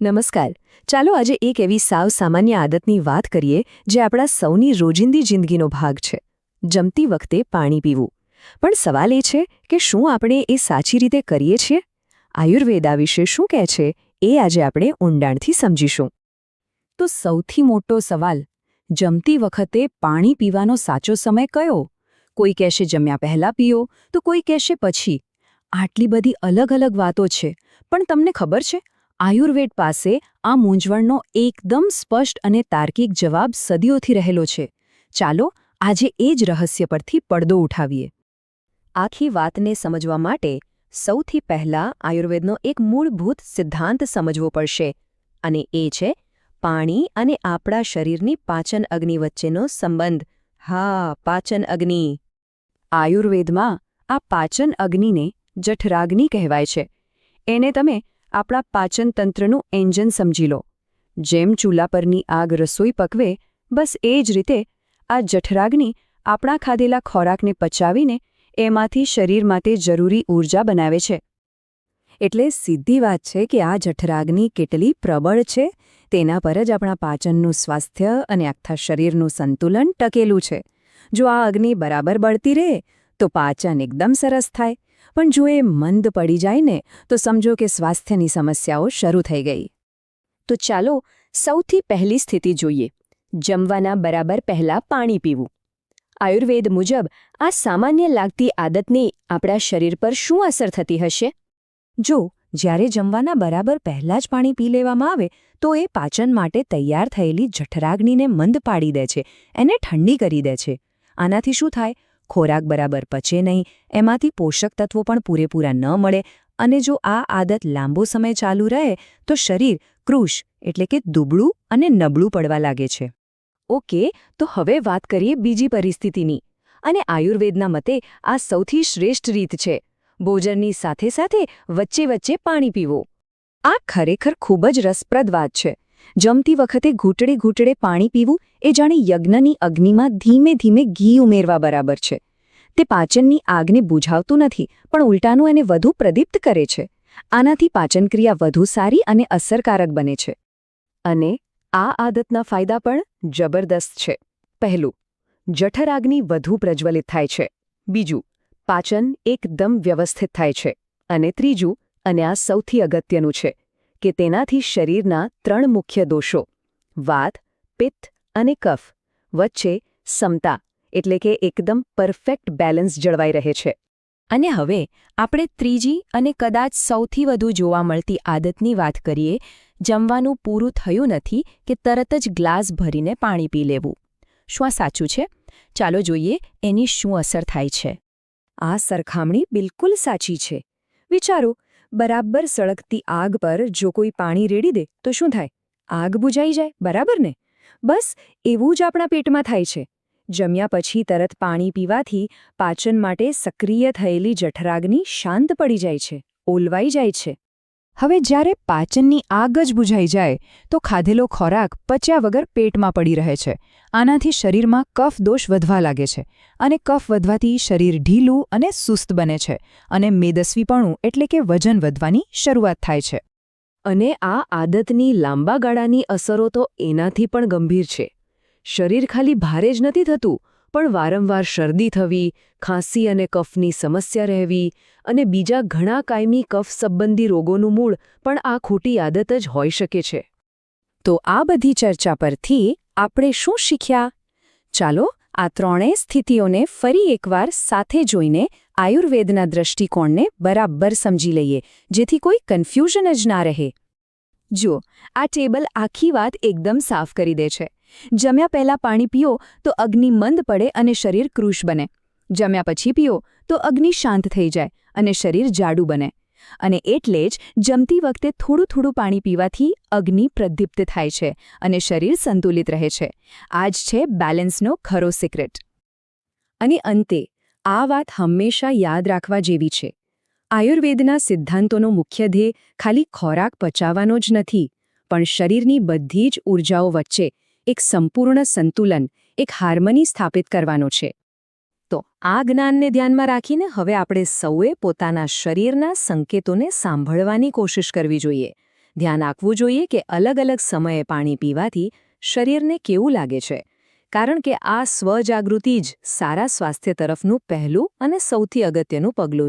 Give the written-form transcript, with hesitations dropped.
નમસ્કાર. ચાલો આજે એક એવી સાવ સામાન્ય આદતની વાત કરીએ જે આપણા સૌની રોજિંદી જિંદગીનો ભાગ છે. જમતી વખતે પાણી પીવું. પણ સવાલ એ છે કે શું આપણે એ સાચી રીતે કરીએ છીએ? આયુર્વેદ આ વિશે શું કહે છે એ આજે આપણે ઊંડાણથી સમજીશું. તો સૌથી મોટો સવાલ, જમતી વખતે પાણી પીવાનો સાચો સમય કયો? કોઈ કહેશે જમ્યા પહેલાં પીઓ, તો કોઈ કહેશે પછી. આટલી બધી અલગ અલગ વાતો છે, પણ તમને ખબર છે, આયુર્વેદ પાસે આ મૂંઝવણનો એકદમ સ્પષ્ટ અને તાર્કિક જવાબ સદીઓથી રહેલો છે. ચાલો આજે એ જ રહસ્ય પરથી પડદો ઉઠાવીએ. આખી વાતને સમજવા માટે સૌથી પહેલાં આયુર્વેદનો એક મૂળભૂત સિદ્ધાંત સમજવો પડશે, અને એ છે પાણી અને આપણા શરીરની પાચન અગ્નિ વચ્ચેનો સંબંધ. હા, પાચન અગ્નિ. આયુર્વેદમાં આ પાચન અગ્નિને જઠરાગ્નિ કહેવાય છે. એને તમે આપણા પાચનતંત્રનું એન્જિન સમજી લો. જેમ ચૂલા પરની આગ રસોઈ પકવે, બસ એ જ રીતે આ જઠરાગ્નિ આપણા ખાધેલા ખોરાકને પચાવીને એમાંથી શરીર માટે જરૂરી ઊર્જા બનાવે છે. એટલે સીધી વાત છે કે આ જઠરાગ્નિ કેટલી પ્રબળ છે તેના પર જ આપણા પાચનનું સ્વાસ્થ્ય અને આખા શરીરનું સંતુલન ટકેલું છે. જો આ અગ્નિ બરાબર બળતી રહે તો પાચન એકદમ સરસ થાય, પણ જો એ મંદ પડી જાય ને તો સમજો કે સ્વાસ્થ્યની સમસ્યાઓ શરૂ થઈ ગઈ. તો ચાલો સૌથી પહેલી સ્થિતિ જોઈએ, જમવાના બરાબર પહેલાં પાણી પીવું. આયુર્વેદ મુજબ આ સામાન્ય લાગતી આદતની આપણા શરીર પર શું અસર થતી હશે? જો જ્યારે જમવાના બરાબર પહેલાં જ પાણી પી લેવામાં આવે તો એ પાચન માટે તૈયાર થયેલી જઠરાગ્નિને મંદ પાડી દે છે, એને ઠંડી કરી દે છે. આનાથી શું થાય? ખોરાક બરાબર પચે નહીં, એમાંથી પોષક તત્વો પણ પૂરેપૂરા ન મળે, અને જો આ આદત લાંબો સમય ચાલુ રહે તો શરીર કૃશ એટલે કે દુબળું અને નબળું પડવા લાગે છે. ઓકે, તો હવે વાત કરીએ બીજી પરિસ્થિતિની. અને આયુર્વેદના મતે આ સૌથી શ્રેષ્ઠ રીત છે. ભોજનની સાથે સાથે વચ્ચે વચ્ચે પાણી પીવું. આ ખરેખર ખૂબ જ રસપ્રદ વાત છે. જમતી વખતે ઘૂંટડે ઘૂંટડે પાણી પીવું એ જાણે યજ્ઞની અગ્નિમાં ધીમે ધીમે ઘી ઉમેરવા બરાબર છે. તે પાચનની આગને બુઝાવતું નથી, પણ ઉલટાનું એને વધુ પ્રદીપ્ત કરે છે. આનાથી પાચનક્રિયા વધુ સારી અને અસરકારક બને છે. અને આ આદતના ફાયદા પણ જબરદસ્ત છે. પહેલું, જઠરાગ્નિ વધુ પ્રજ્વલિત થાય છે. બીજું, પાચન એકદમ વ્યવસ્થિત થાય છે. અને ત્રીજું, અને આ સૌથી અગત્યનું છે, કે તેનાથી શરીરના 3 મુખ્ય દોષો વાત, પિત્ત અને કફ વચ્ચે સમતા એટલે કે એકદમ પરફેક્ટ બેલેન્સ જળવાઈ રહે છે. અને હવે આપણે ત્રીજી અને કદાચ સૌથી વધુ જોવા મળતી આદતની વાત કરીએ. જમવાનું પૂરું થયું નથી કે તરત જ ગ્લાસ ભરીને પાણી પી લેવું. શું આ સાચું છે? ચાલો જોઈએ એની શું અસર થાય છે. આ સરખામણી બિલકુલ સાચી છે. વિચારો, બરાબર સળગતી આગ પર જો કોઈ પાણી રેડી દે તો શું થાય? આગ બુઝાઈ જાય, બરાબર ને? બસ એવું જ આપણા પેટમાં થાય છે. જમ્યા પછી તરત પાણી પીવાથી પાચન માટે સક્રિય થયેલી જઠરાગ્નિ શાંત પડી જાય છે, ઓલવાઈ જાય છે. હવે જ્યારે પાચનની આગ જ બુઝાઈ જાય તો ખાધેલો ખોરાક પચ્યા વગર પેટમાં પડી રહે છે. આનાથી શરીરમાં કફ દોષ વધવા લાગે છે, અને કફ વધવાથી શરીર ઢીલું અને સુસ્ત બને છે, અને મેદસ્વીપણું એટલે કે વજન વધવાની શરૂઆત થાય છે. અને આ આદતની લાંબા ગાળાની અસરો તો એનાથી પણ ગંભીર છે. શરીર ખાલી ભારે જ નથી થતું, પણ વારંવાર શરદી થવી, ખાંસી અને કફની સમસ્યા રહેવી, અને બીજા ઘણા કાયમી કફ સંબંધી રોગોનું મૂળ પણ આ ખોટી આદત જ હોઈ શકે છે. તો આ બધી ચર્ચા પરથી આપણે શું શીખ્યા? ચાલો આ ત્રણેય સ્થિતિઓને ફરી એકવાર સાથે જોઈને આયુર્વેદના દૃષ્ટિકોણને બરાબર સમજી લઈએ, જેથી કોઈ કન્ફ્યુઝન જ ના રહે. જુઓ, આ ટેબલ આખી વાત એકદમ સાફ કરી દે છે. જમ્યા પહેલાં પાણી પીઓ તો અગ્નિ મંદ પડે અને શરીર કૃશ બને. જમ્યા પછી પીઓ તો અગ્નિ શાંત થઈ જાય અને શરીર જાડું બને. અને એટલે જ જમતી વખતે થોડું થોડું પાણી પીવાથી અગ્નિ પ્રદીપ્ત થાય છે અને શરીર સંતુલિત રહે છે. આ જ છે બેલેન્સનો ખરો સિક્રેટ. અને અંતે આ વાત હંમેશા યાદ રાખવા જેવી છે. આયુર્વેદના સિદ્ધાંતોનો મુખ્ય ધ્યેય ખાલી ખોરાક પચાવવાનો જ નથી, પણ શરીરની બધી જ ઊર્જાઓ વચ્ચે એક સંપૂર્ણ સંતુલન, એક હાર્મની સ્થાપિત કરવાનો છે. તો આ જ્ઞાનને ધ્યાનમાં રાખીને હવે આપણે સૌએ પોતાના શરીરના સંકેતોને સાંભળવાની કોશિશ કરવી જોઈએ. ધ્યાન આપવું જોઈએ કે અલગ અલગ સમયે પાણી પીવાથી શરીરને કેવું લાગે છે, કારણ કે આ સ્વજાગૃતિ જ સારા સ્વાસ્થ્ય તરફનું પહેલું અને સૌથી અગત્યનું પગલું છે.